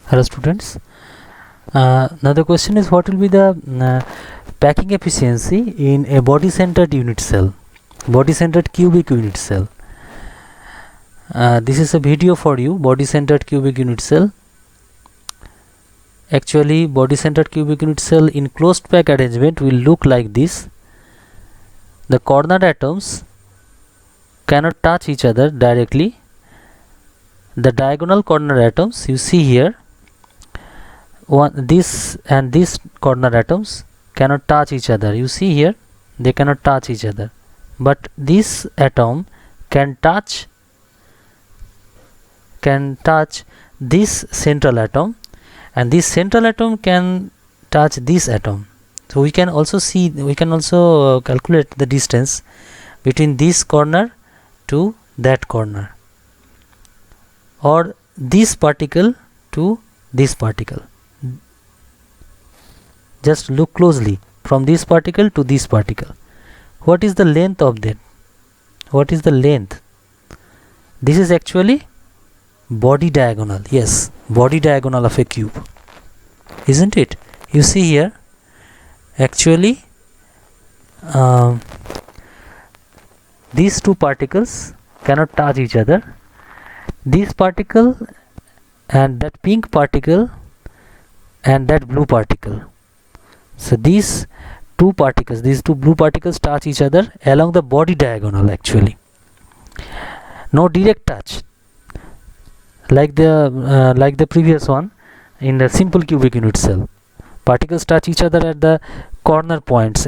Hello students. Now the question is, what will be the packing efficiency in a body centered unit cell, body centered cubic unit cell. This is a video for you. Body centered cubic unit cell. Actually, body centered cubic unit cell in closed pack arrangement will look like this. The corner atoms cannot touch each other directly. The diagonal corner atoms you see here, this and this corner atoms cannot touch each other. You see here, they cannot touch each other, but this atom can touch this central atom, and this central atom can touch this atom. So we can also calculate the distance between this corner to that corner, or this particle to this particle. Just look closely from this particle to this particle. What is the length of that? What is the length? This is actually body diagonal. Yes, body diagonal of a cube, isn't it? You see here, actually these two particles cannot touch each other. This particle and that pink particle and that blue particle. So these two blue particles touch each other along the body diagonal. Actually, no direct touch like the previous one in the simple cubic unit cell. Particles touch each other at the corner points,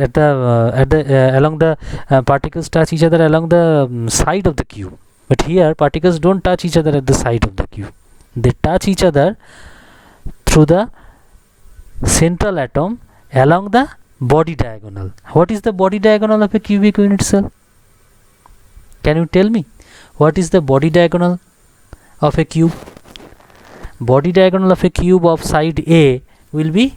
particles touch each other along the side of the cube. But here particles don't touch each other at the side of the cube. They touch each other through the central atom along the body diagonal. What is the body diagonal of a cubic unit cell? Can you tell me what is the body diagonal of a cube? Body diagonal of a cube of side A will be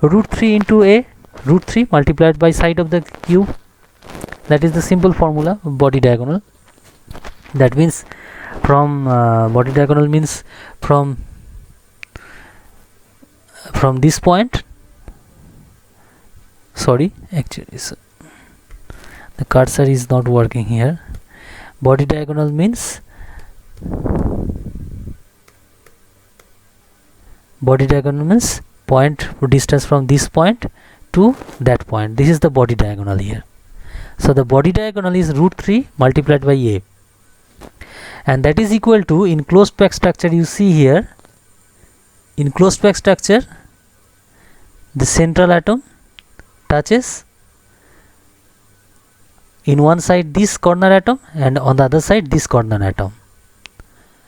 root 3 into A, root 3 multiplied by side of the cube. That is the simple formula of body diagonal. That means from body diagonal means from this point. Sorry, actually the cursor is not working here. Body diagonal means point distance from this point to that point. This is the body diagonal here. So the body diagonal is root 3 multiplied by A, and that is equal to, in closed pack structure you see here, in closed pack structure the central atom touches in one side this corner atom and on the other side this corner atom.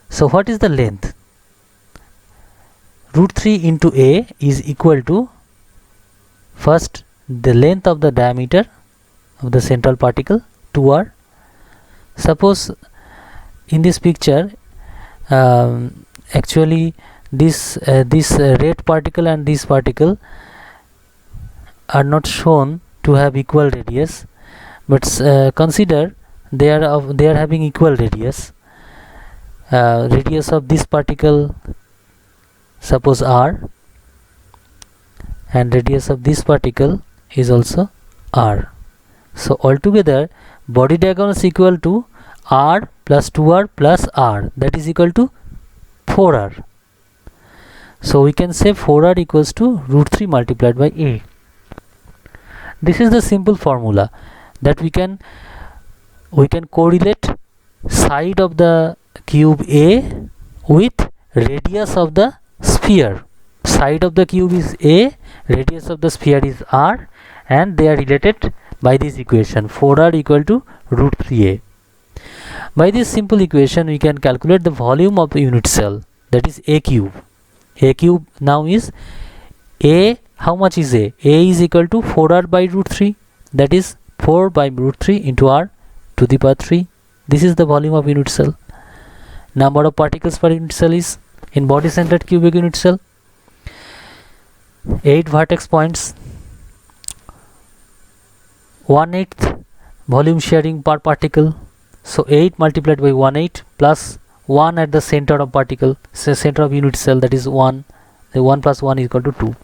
So what is the length? Root 3 into A is equal to, first, the length of the diameter of the central particle, 2r. Suppose in this picture actually this red particle and this particle are not shown to have equal radius, but consider they are having equal radius. Radius of this particle, suppose r, and radius of this particle is also r. So altogether body diagonal is equal to r plus 2r plus r, that is equal to 4r. So we can say 4r equals to root 3 multiplied by A. This is the simple formula that we can correlate side of the cube A with radius of the sphere. Side of the cube is A, radius of the sphere is r, and they are related by this equation, 4r equal to root 3a. By this simple equation we can calculate the volume of the unit cell, that is A cube. A cube now is A. How much is A? A is equal to 4r by root 3, that is 4 by root 3 into r to the power 3. This is the volume of unit cell. Number of particles per unit cell is, in body centered cubic unit cell, 8 vertex points, 1/8 volume sharing per particle. So 8 multiplied by 1/8 plus 1 at the center of particle, center of unit cell, that is 1. The 1 plus 1 is equal to 2.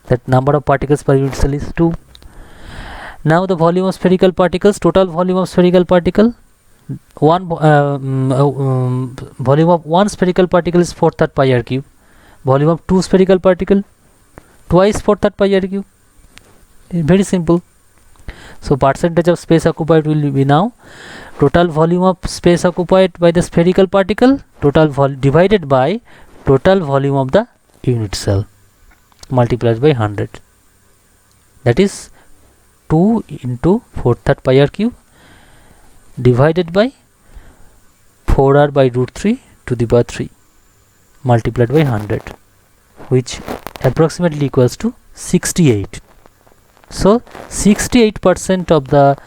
That number of particles per unit cell is 2. Now the volume of spherical particles, total volume of spherical particle, volume of one spherical particle is 4/3 pi r cube. Volume of two spherical particle, twice 4/3 pi r cube. Very simple. So percentage of space occupied will be now total volume of space occupied by the spherical particle, divided by total volume of the unit cell, multiplied by 100. That is 2 into 4/3 pi r cube divided by 4r by root 3 to the power 3 multiplied by 100, which approximately equals to 68. So 68% of the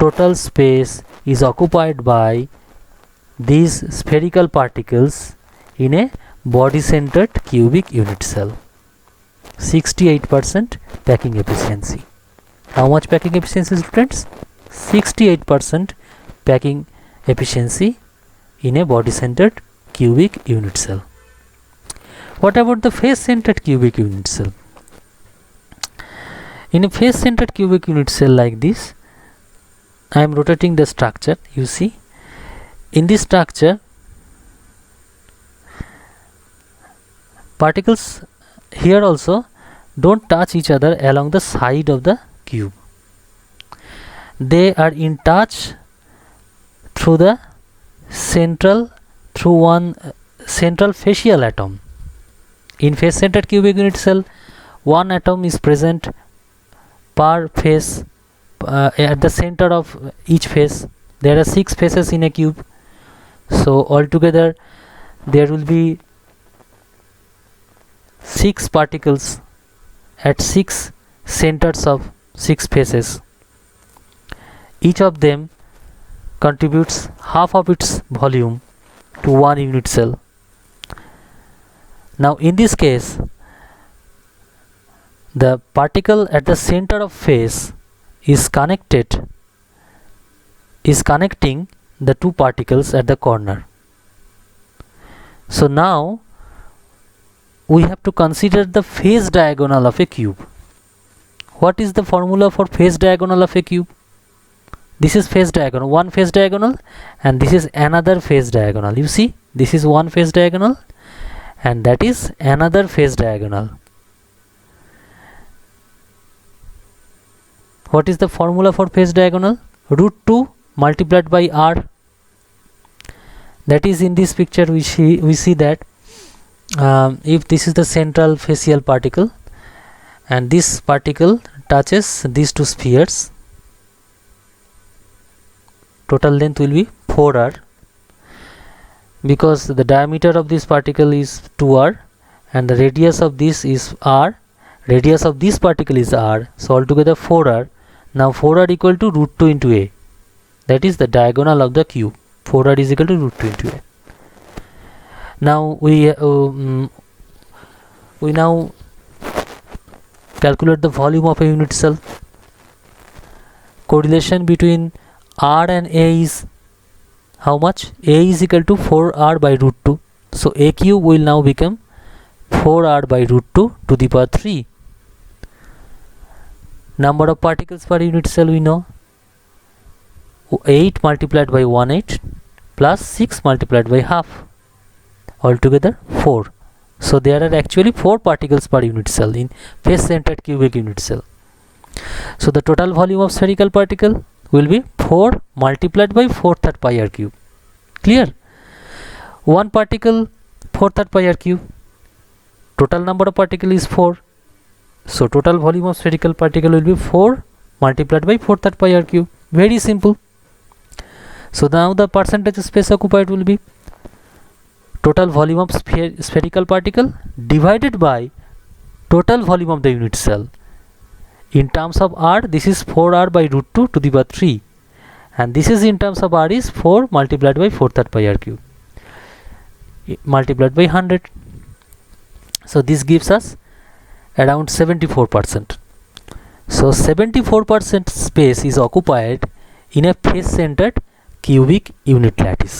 total space is occupied by these spherical particles in a body-centered cubic unit cell. 68% packing efficiency. How much packing efficiency, students? 68% packing efficiency in a body-centered cubic unit cell. What about the face-centered cubic unit cell? In a face-centered cubic unit cell like this, I am rotating the structure. You see, in this structure, particles here also don't touch each other along the side of the cube. They are in touch through the one central facial atom. In face-centered cubic unit cell, one atom is present per face at the center of each face. There are 6 faces in a cube, so altogether there will be 6 particles at 6 centers of 6 faces. Each of them contributes half of its volume to one unit cell. Now in this case, the particle at the center of face is connecting the two particles at the corner. So now we have to consider the phase diagonal of a cube. What is the formula for phase diagonal of a cube? This is phase diagonal, one phase diagonal, and this is another phase diagonal. You see, this is one phase diagonal and that is another phase diagonal. What is the formula for phase diagonal? Root 2 multiplied by r. That is, in this picture we see that if this is the central facial particle and this particle touches these two spheres, total length will be 4r, because the diameter of this particle is 2r and the radius of this is r, radius of this particle is r, so altogether 4r. Now 4r equal to root 2 into a, that is the diagonal of the cube. 4r is equal to root 2 into a. Now we now calculate the volume of a unit cell. Correlation between r and a is how much? A is equal to 4r by root 2. So a cube will now become 4r by root 2 to the power 3. Number of particles per unit cell we know, 8 multiplied by 1/8 plus 6 multiplied by half, altogether 4. So there are actually 4 particles per unit cell in face-centered cubic unit cell. So the total volume of spherical particle will be 4 multiplied by 4/3 pi r cube. Clear? One particle 4/3 pi r cube. Total number of particle is 4. So total volume of spherical particle will be 4 multiplied by 4/3 pi r cube. Very simple. So now the percentage of space occupied will be total volume of spherical particle divided by total volume of the unit cell. In terms of r, this is 4r by root 2 to the power 3, and this is in terms of r is 4 multiplied by 4/3 pi r cube multiplied by 100. So this gives us around 74%. So 74% space is occupied in a face-centered cubic unit lattice.